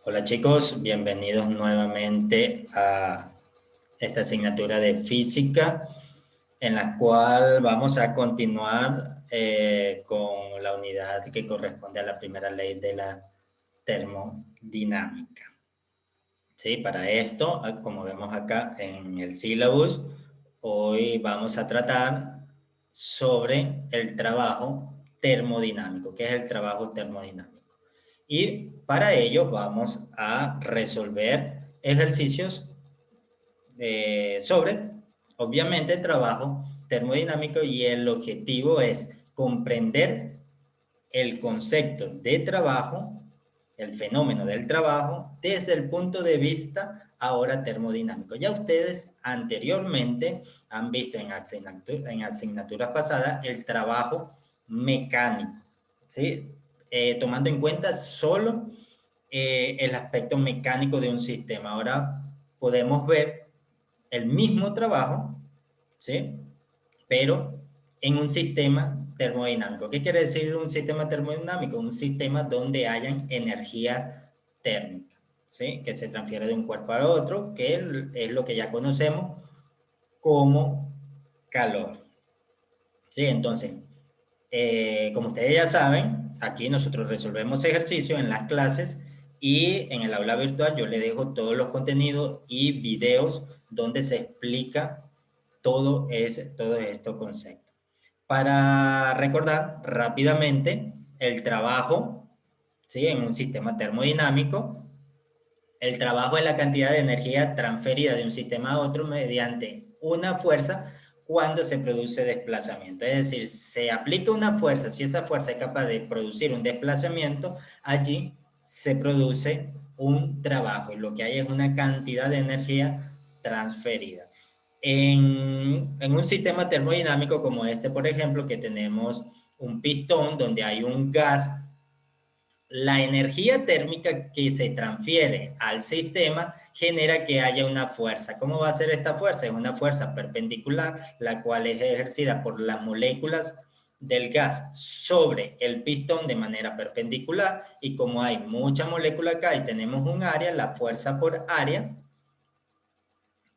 Hola chicos, bienvenidos nuevamente a esta asignatura de física en la cual vamos a continuar con la unidad que corresponde a la primera ley de la termodinámica. ¿Sí? Para esto, como vemos acá en el syllabus, hoy vamos a tratar sobre el trabajo termodinámico. ¿Qué es el trabajo termodinámico? Y para ello vamos a resolver ejercicios sobre, obviamente, trabajo termodinámico, y el objetivo es comprender el concepto de trabajo, el fenómeno del trabajo, desde el punto de vista ahora termodinámico. Ya ustedes anteriormente han visto en asignaturas pasadas el trabajo mecánico, ¿sí? Tomando en cuenta solo el aspecto mecánico de un sistema. Ahora podemos ver el mismo trabajo, ¿sí? Pero en un sistema termodinámico. ¿Qué quiere decir un sistema termodinámico? Un sistema donde hayan energía térmica, ¿sí? Que se transfiere de un cuerpo a otro, que es lo que ya conocemos como calor. ¿Sí? Entonces, como ustedes ya saben, aquí nosotros resolvemos ejercicios en las clases, y en el aula virtual yo les dejo todos los contenidos y videos donde se explica todos estos conceptos. Para recordar rápidamente el trabajo, ¿sí? En un sistema termodinámico, el trabajo es la cantidad de energía transferida de un sistema a otro mediante una fuerza cuando se produce desplazamiento. Es decir, se aplica una fuerza, si esa fuerza es capaz de producir un desplazamiento, allí se produce un trabajo, y lo que hay es una cantidad de energía transferida. En un sistema termodinámico como este, por ejemplo, que tenemos un pistón donde hay un gas, la energía térmica que se transfiere al sistema genera que haya una fuerza. ¿Cómo va a ser esta fuerza? Es una fuerza perpendicular, la cual es ejercida por las moléculas del gas sobre el pistón de manera perpendicular, y como hay mucha molécula acá y tenemos un área, la fuerza por área,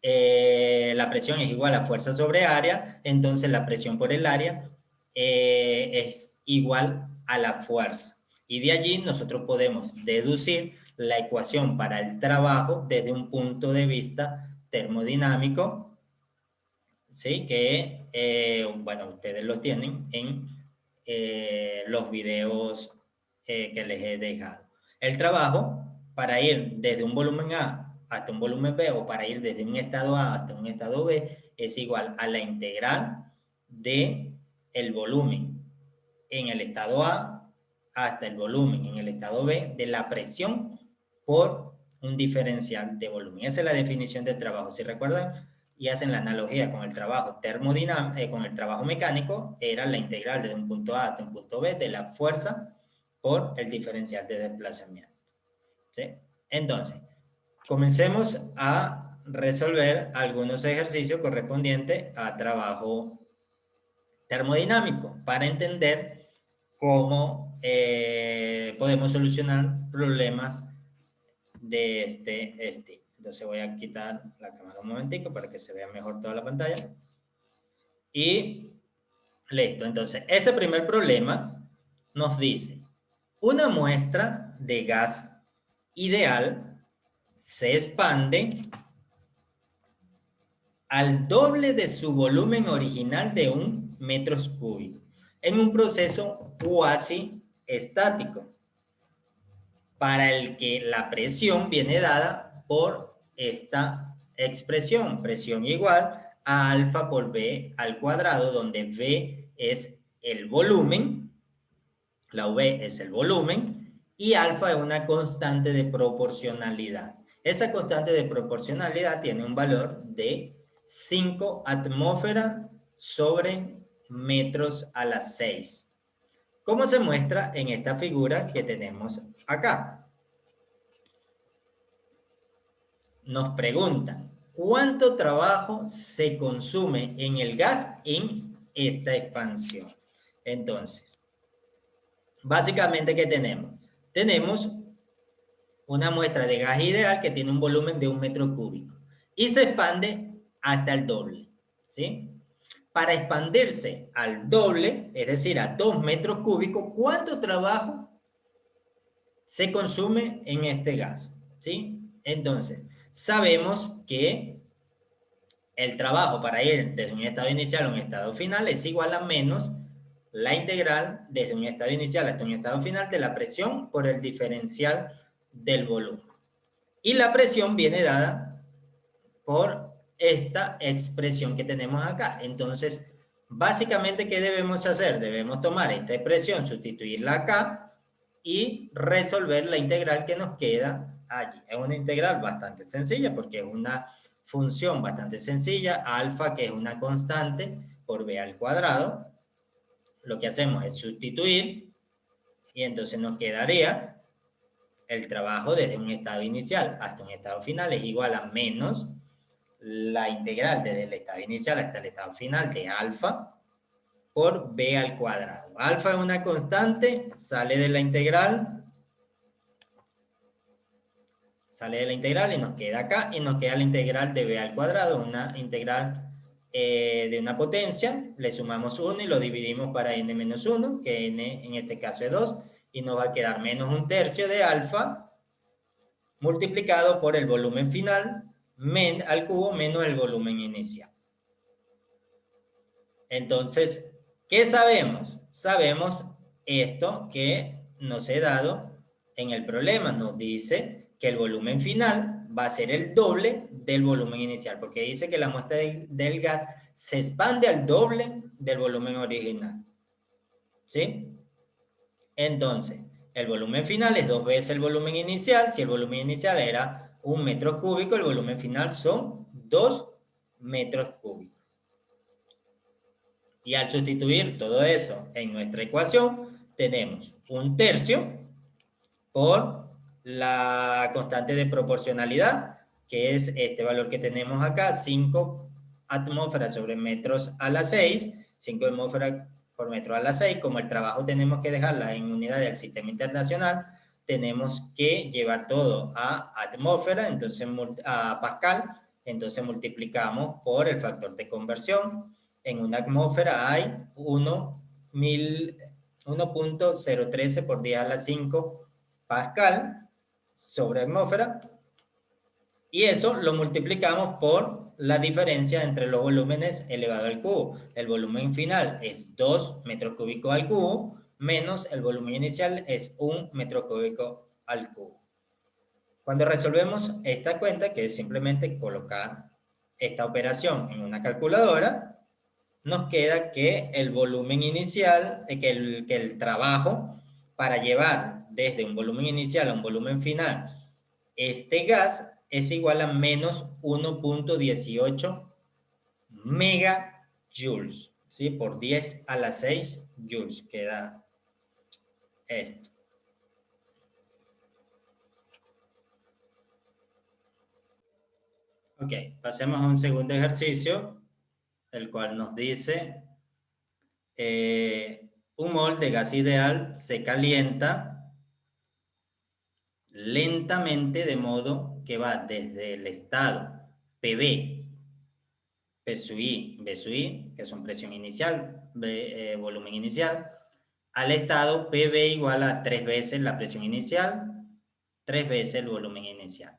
la presión es igual a fuerza sobre área, entonces la presión por el área es igual a la fuerza. Y de allí nosotros podemos deducir la ecuación para el trabajo desde un punto de vista termodinámico, ¿sí? Que, bueno, ustedes lo tienen en los videos que les he dejado. El trabajo para ir desde un volumen A hasta un volumen B, o para ir desde un estado A hasta un estado B, es igual a la integral de el volumen en el estado A hasta el volumen en el estado B de la presión por un diferencial de volumen. Esa es la definición de trabajo. Si recuerdan y hacen la analogía con el trabajo termodinámico, con el trabajo mecánico, era la integral de un punto A hasta un punto B de la fuerza por el diferencial de desplazamiento. ¿Sí? Entonces, comencemos a resolver algunos ejercicios correspondientes a trabajo termodinámico para entender cómo podemos solucionar problemas de este estilo. Entonces voy a quitar la cámara un momentico para que se vea mejor toda la pantalla. Y listo. Entonces, este primer problema nos dice: una muestra de gas ideal se expande al doble de su volumen original de 1 metro cúbico en un proceso cuasi estático, para el que la presión viene dada por esta expresión: presión igual a alfa por V al cuadrado, donde V es el volumen, la V es el volumen, y alfa es una constante de proporcionalidad. Esa constante de proporcionalidad tiene un valor de 5 atmósferas sobre metros a la 6. ¿Cómo se muestra en esta figura que tenemos acá? Nos preguntan: ¿cuánto trabajo se consume en el gas en esta expansión? Entonces, básicamente, ¿qué tenemos? Tenemos una muestra de gas ideal que tiene un volumen de 1 metro cúbico y se expande hasta el doble, ¿sí? Para expandirse al doble, es decir, a 2 metros cúbicos, ¿cuánto trabajo se consume en este gas? ¿Sí? Entonces, sabemos que el trabajo para ir desde un estado inicial a un estado final es igual a menos la integral desde un estado inicial hasta un estado final de la presión por el diferencial del volumen. Y la presión viene dada por esta expresión que tenemos acá. Entonces, básicamente, ¿qué debemos hacer? Debemos tomar esta expresión, sustituirla acá y resolver la integral que nos queda allí. Es una integral bastante sencilla porque es una función bastante sencilla, alfa, que es una constante, por b al cuadrado. Lo que hacemos es sustituir y entonces nos quedaría el trabajo desde un estado inicial hasta un estado final es igual a menos la integral desde el estado inicial hasta el estado final de alfa por b al cuadrado. Alfa es una constante, sale de la integral y nos queda acá, y nos queda la integral de b al cuadrado, una integral de una potencia, le sumamos 1 y lo dividimos para n menos 1, que n en este caso es 2, y nos va a quedar menos 1/3 de alfa multiplicado por el volumen final al cubo menos el volumen inicial. Entonces, ¿qué sabemos? Sabemos esto que nos he dado en el problema. Nos dice que el volumen final va a ser el doble del volumen inicial, porque dice que la muestra del gas se expande al doble del volumen original. ¿Sí? Entonces, el volumen final es 2 veces el volumen inicial. Si el volumen inicial era 1 metro cúbico, el volumen final son 2 metros cúbicos. Y al sustituir todo eso en nuestra ecuación, tenemos 1/3 por la constante de proporcionalidad, que es este valor que tenemos acá, 5 atmósferas sobre metros a la 6, 5 atmósferas por metro a la 6. Como el trabajo tenemos que dejarla en unidad del sistema internacional, tenemos que llevar todo a atmósfera, entonces a pascal, entonces multiplicamos por el factor de conversión. En una atmósfera hay 1.013 por 10 a la 5 pascal sobre atmósfera, y eso lo multiplicamos por la diferencia entre los volúmenes elevado al cubo. El volumen final es 2 metros cúbicos al cubo, menos el volumen inicial es 1 metro cúbico al cubo. Cuando resolvemos esta cuenta, que es simplemente colocar esta operación en una calculadora, nos queda que el volumen inicial, que el trabajo para llevar desde un volumen inicial a un volumen final este gas es igual a menos 1.18 megajoules, ¿sí? Por 10 a la 6 joules queda esto. Ok, pasemos a un segundo ejercicio, el cual nos dice, un mol de gas ideal se calienta lentamente de modo que va desde el estado PB, P sub I, B sub I, que son presión inicial, volumen inicial, al estado PB igual a 3 veces la presión inicial, 3 veces el volumen inicial.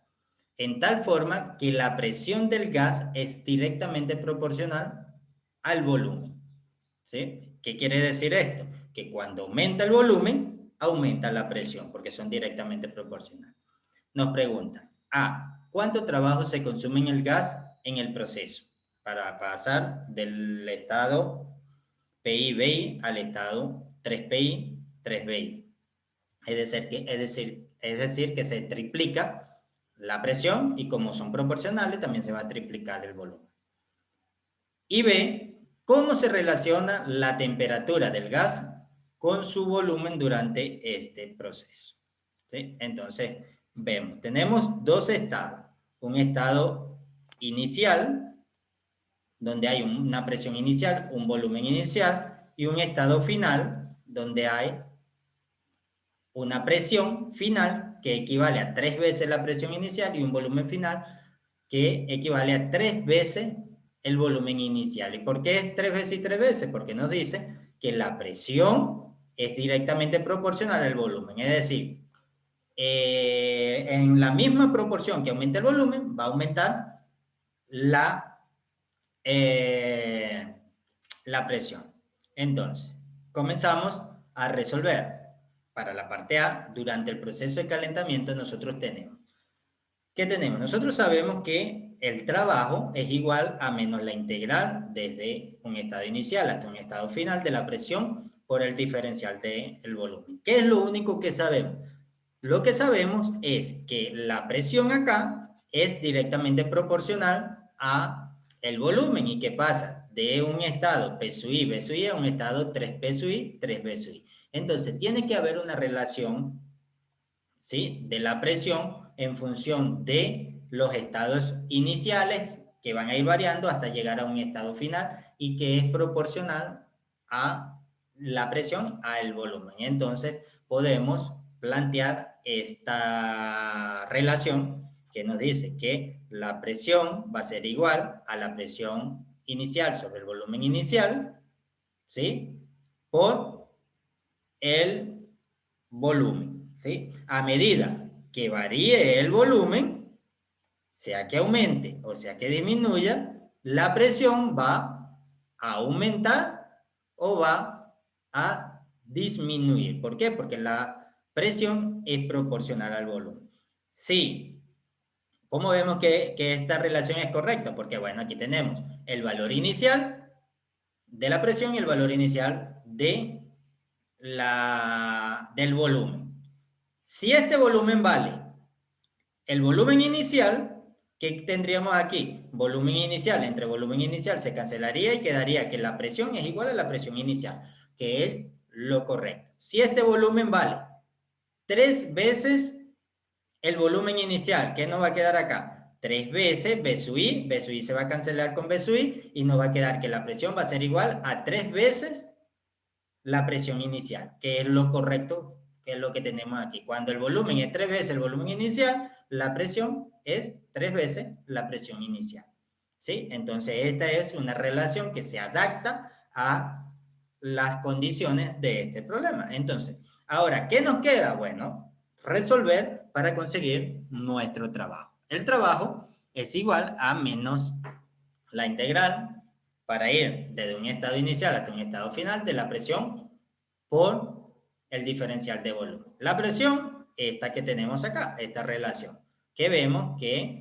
En tal forma que la presión del gas es directamente proporcional al volumen. ¿Sí? ¿Qué quiere decir esto? Que cuando aumenta el volumen, aumenta la presión, porque son directamente proporcionales. Nos preguntan, A, ¿cuánto trabajo se consume en el gas en el proceso para pasar del estado PI-BI al estado 3PI, 3BI? Es decir, que se triplica la presión y como son proporcionales, también se va a triplicar el volumen. Y B, ¿cómo se relaciona la temperatura del gas con su volumen durante este proceso? ¿Sí? Entonces, vemos, tenemos dos estados. Un estado inicial, donde hay una presión inicial, un volumen inicial, y un estado final, donde hay una presión final que equivale a 3 veces la presión inicial y un volumen final que equivale a 3 veces el volumen inicial. ¿Y por qué es 3 veces y 3 veces? Porque nos dice que la presión es directamente proporcional al volumen. Es decir, en la misma proporción que aumenta el volumen, va a aumentar eh, la presión. Entonces, comenzamos a resolver. Para la parte A, durante el proceso de calentamiento nosotros tenemos. ¿Qué tenemos? Nosotros sabemos que el trabajo es igual a menos la integral desde un estado inicial hasta un estado final de la presión por el diferencial del volumen. ¿Qué es lo único que sabemos? Lo que sabemos es que la presión acá es directamente proporcional a el volumen. ¿Y qué pasa? De un estado P sub I, B sub I a un estado 3P sub I, 3B sub I. Entonces, tiene que haber una relación, ¿sí?, de la presión en función de los estados iniciales que van a ir variando hasta llegar a un estado final y que es proporcional a la presión al volumen. Entonces, podemos plantear esta relación que nos dice que la presión va a ser igual a la presión inicial sobre el volumen inicial, ¿sí?, por el volumen, ¿sí? A medida que varíe el volumen, sea que aumente o sea que disminuya, la presión va a aumentar o va a disminuir. ¿Por qué? Porque la presión es proporcional al volumen. Sí. ¿Cómo vemos que esta relación es correcta? Porque, bueno, aquí tenemos el valor inicial de la presión y el valor inicial del volumen. Si este volumen vale el volumen inicial, ¿qué tendríamos aquí? Volumen inicial entre volumen inicial se cancelaría y quedaría que la presión es igual a la presión inicial, que es lo correcto. Si este volumen vale 3 veces el volumen inicial, ¿qué nos va a quedar acá? 3 veces B sub I se va a cancelar con B sub I y nos va a quedar que la presión va a ser igual a 3 veces la presión inicial, que es lo correcto, que es lo que tenemos aquí. Cuando el volumen es 3 veces el volumen inicial, la presión es 3 veces la presión inicial, ¿sí? Entonces, esta es una relación que se adapta a las condiciones de este problema. Entonces, ahora, ¿qué nos queda? Bueno, resolver para conseguir nuestro trabajo. El trabajo es igual a menos la integral para ir desde un estado inicial hasta un estado final de la presión por el diferencial de volumen. La presión, esta que tenemos acá, esta relación, que vemos que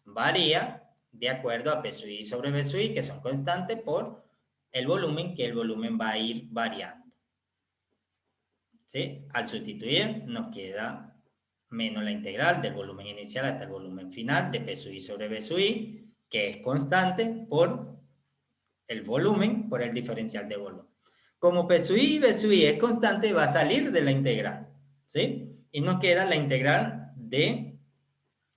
varía de acuerdo a P sub I sobre B sub I, que son constantes por el volumen, que el volumen va a ir variando. ¿Sí? Al sustituir nos queda menos la integral del volumen inicial hasta el volumen final de P sub I sobre B sub I, que es constante por el volumen por el diferencial de volumen. Como P sub I y B sub I es constante, va a salir de la integral, ¿sí? Y nos queda la integral de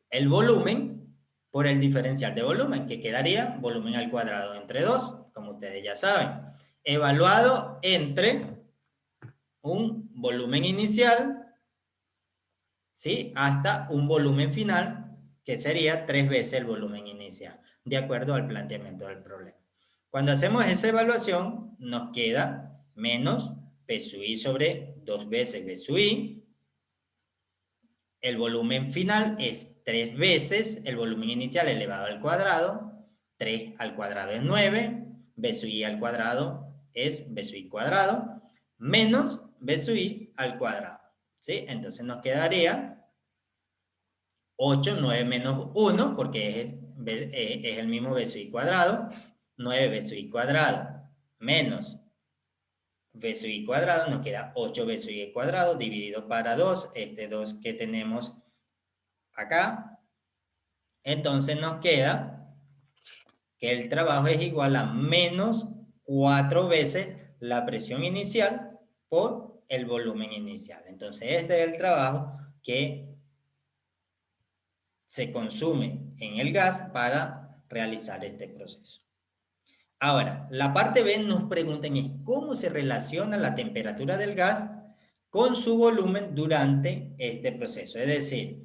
el volumen por el diferencial de volumen, que quedaría volumen al cuadrado entre 2, como ustedes ya saben, evaluado entre un volumen inicial, ¿sí?, hasta un volumen final, que sería 3 veces el volumen inicial, de acuerdo al planteamiento del problema. Cuando hacemos esa evaluación, nos queda menos P sub I sobre 2 veces B sub I. El volumen final es 3 veces el volumen inicial elevado al cuadrado. 3 al cuadrado es 9. B sub I al cuadrado es B sub I cuadrado. Menos B sub I al cuadrado. ¿Sí? Entonces nos quedaría 8, 9 menos 1, porque es el mismo B sub I cuadrado. 9 B sub I cuadrado menos B sub I cuadrado, nos queda 8 B sub I cuadrado dividido para 2, este 2 que tenemos acá. Entonces nos queda que el trabajo es igual a menos 4 veces la presión inicial por el volumen inicial. Entonces este es el trabajo que se consume en el gas para realizar este proceso. Ahora, la parte B nos preguntan es cómo se relaciona la temperatura del gas con su volumen durante este proceso. Es decir,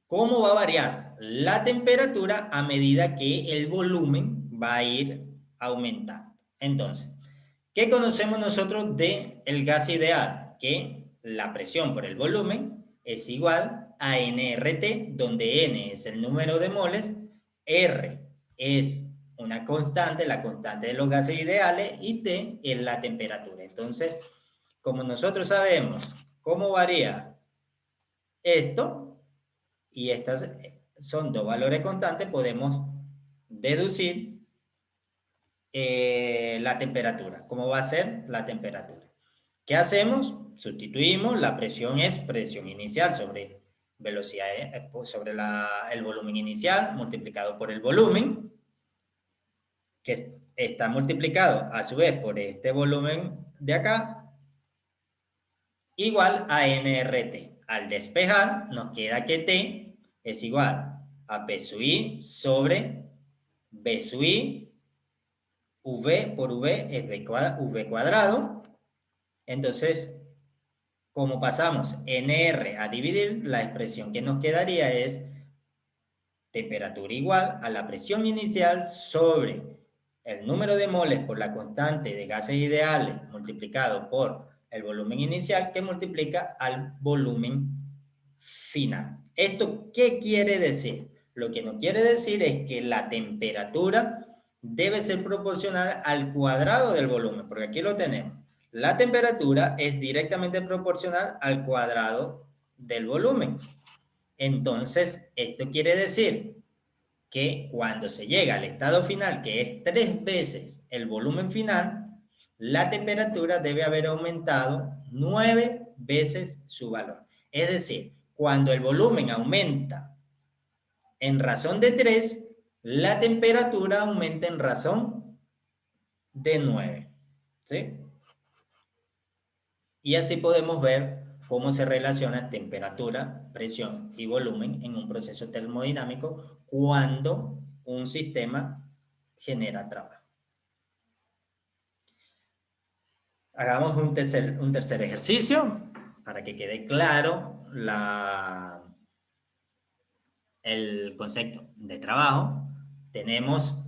¿cómo va a variar la temperatura a medida que el volumen va a ir aumentando? Entonces, ¿qué conocemos nosotros del gas ideal? Que la presión por el volumen es igual a nRT, donde N es el número de moles, R es una constante, la constante de los gases ideales, y T es la temperatura. Entonces, como nosotros sabemos cómo varía esto, y estas son dos valores constantes, podemos deducir la temperatura. ¿Cómo va a ser la temperatura? ¿Qué hacemos? Sustituimos, la presión es presión inicial sobre velocidad, sobre el volumen inicial multiplicado por el volumen, que está multiplicado a su vez por este volumen de acá, igual a nRT. Al despejar, nos queda que T es igual a P sub I sobre B sub I, V por V es V cuadrado. Entonces, como pasamos NR a dividir, la expresión que nos quedaría es temperatura igual a la presión inicial sobre el número de moles por la constante de gases ideales multiplicado por el volumen inicial, que multiplica al volumen final. ¿Esto qué quiere decir? Lo que nos quiere decir es que la temperatura debe ser proporcional al cuadrado del volumen, porque aquí lo tenemos. La temperatura es directamente proporcional al cuadrado del volumen. Entonces, esto quiere decir que cuando se llega al estado final, que es 3 veces el volumen final, la temperatura debe haber aumentado 9 veces su valor. Es decir, cuando el volumen aumenta en razón de 3, la temperatura aumenta en razón de 9. ¿Sí? Y así podemos ver cómo se relaciona temperatura, presión y volumen en un proceso termodinámico cuando un sistema genera trabajo. Hagamos un tercer ejercicio para que quede claro el concepto de trabajo. Tenemos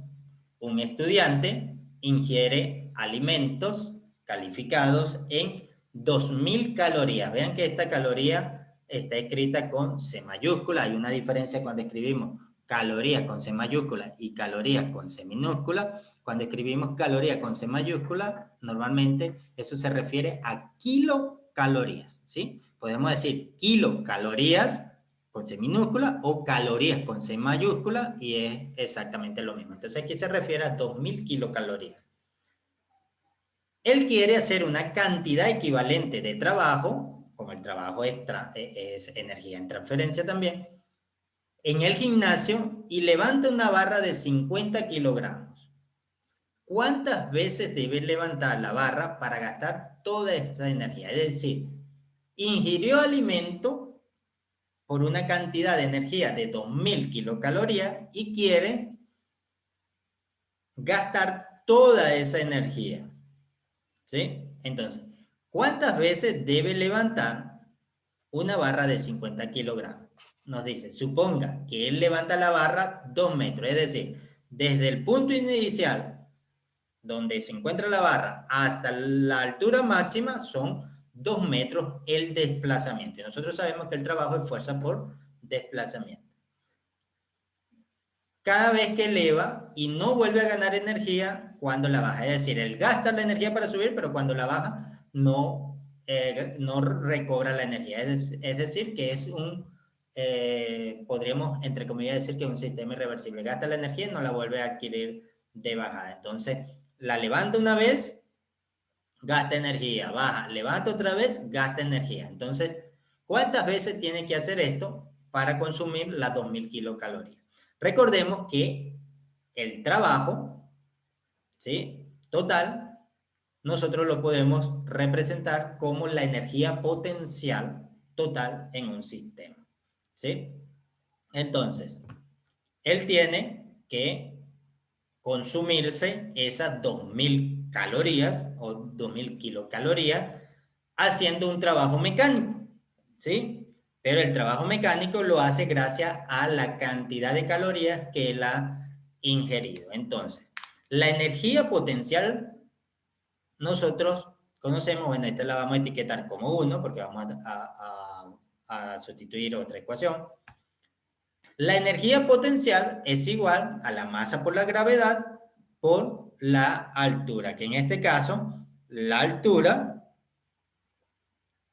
un estudiante, ingiere alimentos calificados en 2000 calorías. Vean que esta caloría está escrita con C mayúscula. Hay una diferencia cuando escribimos calorías con C mayúscula y calorías con C minúscula. Cuando escribimos calorías con C mayúscula, normalmente eso se refiere a kilocalorías, ¿sí? Podemos decir kilocalorías con C minúscula o calorías con C mayúscula, y es exactamente lo mismo. Entonces aquí se refiere a 2000 kilocalorías. Él quiere hacer una cantidad equivalente de trabajo, como el trabajo es energía en transferencia también, en el gimnasio, y levanta una barra de 50 kilogramos. ¿Cuántas veces debe levantar la barra para gastar toda esa energía? Es decir, ingirió alimento por una cantidad de energía de 2000 kilocalorías y quiere gastar toda esa energía. ¿Sí? Entonces, ¿cuántas veces debe levantar una barra de 50 kilogramos? Nos dice, suponga que él levanta la barra 2 metros, es decir, desde el punto inicial donde se encuentra la barra hasta la altura máxima son 2 metros el desplazamiento. Y nosotros sabemos que el trabajo es fuerza por desplazamiento. Cada vez que eleva y no vuelve a ganar energía cuando la baja. Es decir, él gasta la energía para subir, pero cuando la baja no recobra la energía. Es decir, que es podríamos, entre comillas, decir que es un sistema irreversible. Gasta la energía y no la vuelve a adquirir de bajada. Entonces, la levanta una vez, gasta energía, baja, levanta otra vez, gasta energía. Entonces, ¿cuántas veces tiene que hacer esto para consumir las 2000 kilocalorías? Recordemos que el trabajo, ¿sí?, total, nosotros lo podemos representar como la energía potencial total en un sistema, ¿sí? Entonces, él tiene que consumirse esas 2000 calorías o 2000 kilocalorías haciendo un trabajo mecánico, ¿sí? Pero el trabajo mecánico lo hace gracias a la cantidad de calorías que él ha ingerido. Entonces, la energía potencial nosotros conocemos, bueno, esta la vamos a etiquetar como 1 porque vamos a sustituir otra ecuación. La energía potencial es igual a la masa por la gravedad por la altura, que en este caso, la altura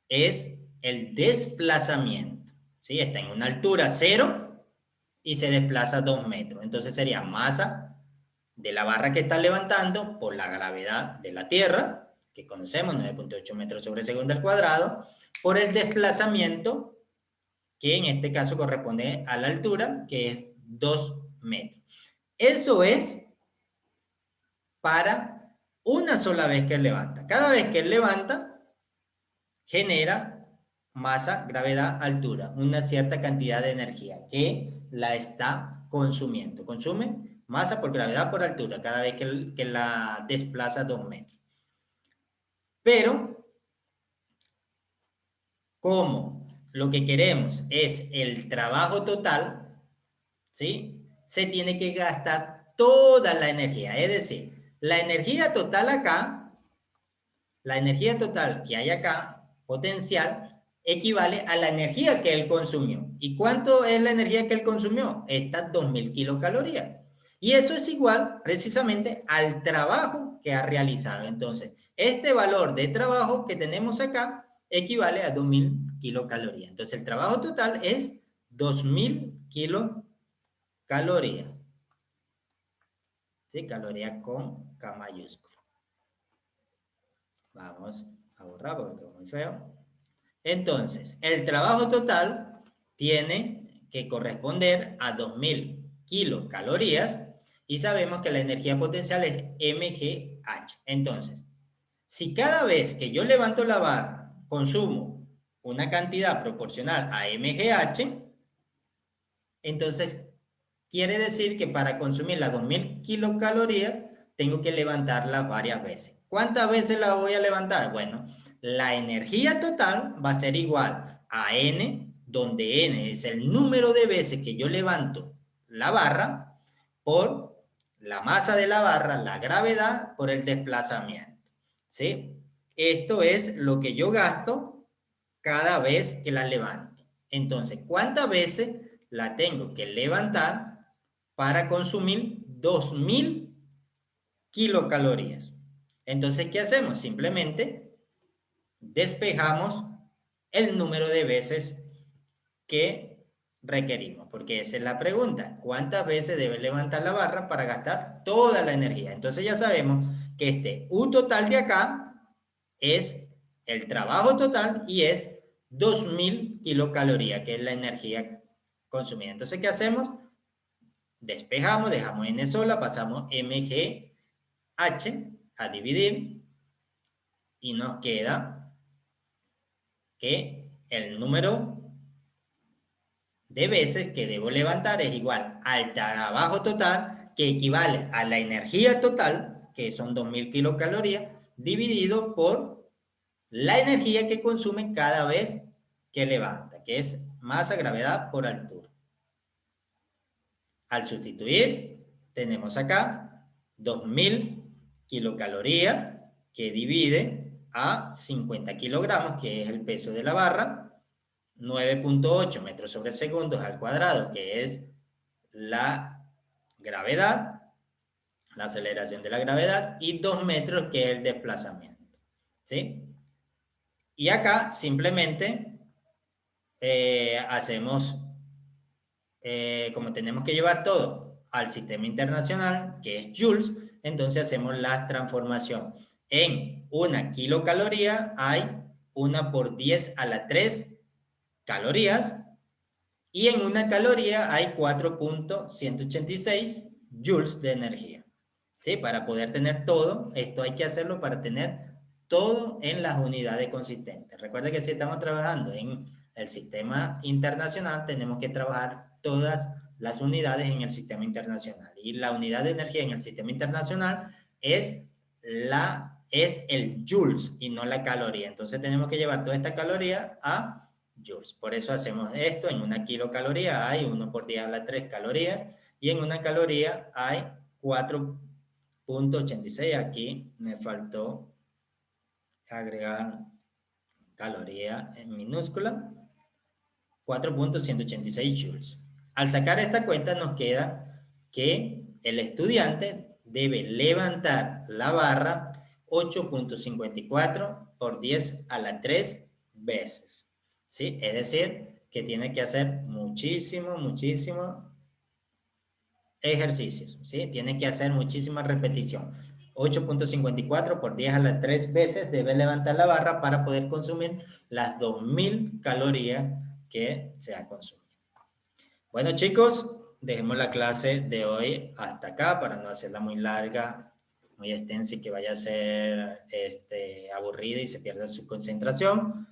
es el desplazamiento, ¿sí? Está en una altura 0 y se desplaza 2 metros. Entonces sería masa de la barra que está levantando por la gravedad de la Tierra, que conocemos, 9.8 metros sobre segundo al cuadrado, por el desplazamiento, que en este caso corresponde a la altura, que es 2 metros. Eso es para una sola vez que él levanta. Cada vez que él levanta, genera masa, gravedad, altura, una cierta cantidad de energía que la está consumiendo. Consume masa por gravedad por altura cada vez que la desplaza 2 metros. Pero, como lo que queremos es el trabajo total, ¿sí? Se tiene que gastar toda la energía. Es decir, la energía total acá, la energía total que hay acá, potencial, equivale a la energía que él consumió. ¿Y cuánto es la energía que él consumió? Estas 2000 kilocalorías. Y eso es igual precisamente al trabajo que ha realizado. Entonces, este valor de trabajo que tenemos acá equivale a 2000 kilocalorías. Entonces, el trabajo total es 2000 kilocalorías. ¿Sí? Calorías con K mayúscula. Vamos a borrar porque quedó muy feo. Entonces, el trabajo total tiene que corresponder a 2000 kilocalorías y sabemos que la energía potencial es mgh. Entonces, si cada vez que yo levanto la barra consumo una cantidad proporcional a mgh, entonces quiere decir que para consumir las 2000 kilocalorías tengo que levantarla varias veces. ¿Cuántas veces la voy a levantar? Bueno, la energía total va a ser igual a N, donde N es el número de veces que yo levanto la barra, por la masa de la barra, la gravedad, por el desplazamiento. ¿Sí? Esto es lo que yo gasto cada vez que la levanto. Entonces, ¿cuántas veces la tengo que levantar para consumir 2000 kilocalorías? Entonces, ¿qué hacemos? Simplemente despejamos el número de veces que requerimos, porque esa es la pregunta. ¿Cuántas veces debe levantar la barra para gastar toda la energía? Entonces ya sabemos que este U total de acá es el trabajo total y es 2000 kilocalorías, que es la energía consumida. Entonces, ¿qué hacemos? Despejamos, dejamos N sola, pasamos mgh a dividir y nos queda que el número de veces que debo levantar es igual al trabajo total, que equivale a la energía total, que son 2000 kilocalorías, dividido por la energía que consume cada vez que levanta, que es masa, gravedad por altura. Al sustituir, tenemos acá 2000 kilocalorías que divide a 50 kilogramos, que es el peso de la barra, 9.8 metros sobre segundos al cuadrado, que es la gravedad, la aceleración de la gravedad, y 2 metros, que es el desplazamiento. ¿Sí? Y acá simplemente hacemos, como tenemos que llevar todo al sistema internacional, que es joules, entonces hacemos la transformación. En una kilocaloría hay 1 por 10 a la 3 calorías, y en una caloría hay 4.186 joules de energía. ¿Sí? Para poder tener todo, esto hay que hacerlo para tener todo en las unidades consistentes. Recuerda que si estamos trabajando en el sistema internacional, tenemos que trabajar todas las unidades en el sistema internacional. Y la unidad de energía en el sistema internacional es es el joules y no la caloría. Entonces tenemos que llevar toda esta caloría a joules. Por eso hacemos esto. En una kilocaloría hay 1 por 10 a la 3 calorías y en una caloría hay 4.86. Aquí me faltó agregar caloría en minúscula. 4.186 joules. Al sacar esta cuenta nos queda que el estudiante debe levantar la barra 8.54 por 10 a la 3 veces. ¿Sí? Es decir, que tiene que hacer muchísimo ejercicios. ¿Sí? Tiene que hacer muchísima repetición. 8.54 por 10 a la 3 veces debe levantar la barra para poder consumir las 2000 calorías que se ha consumido. Bueno, chicos, dejemos la clase de hoy hasta acá para no hacerla muy larga, muy extensa y que vaya a ser aburrida y se pierda su concentración.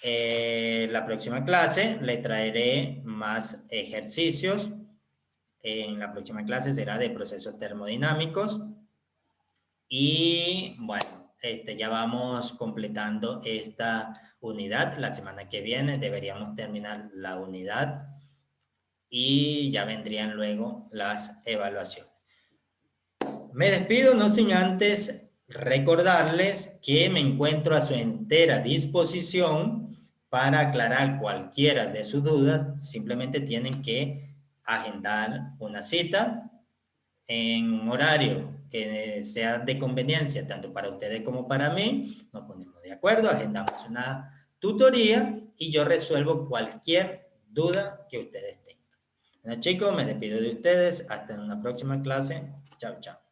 La próxima clase le traeré más ejercicios. En la próxima clase será de procesos termodinámicos. Y bueno, ya vamos completando esta unidad. La semana que viene deberíamos terminar la unidad y ya vendrían luego las evaluaciones. Me despido, no sin antes recordarles que me encuentro a su entera disposición para aclarar cualquiera de sus dudas. Simplemente tienen que agendar una cita en un horario que sea de conveniencia tanto para ustedes como para mí. Nos ponemos de acuerdo, agendamos una tutoría y yo resuelvo cualquier duda que ustedes tengan. Bueno, chicos, me despido de ustedes. Hasta una próxima clase. Chao, chao.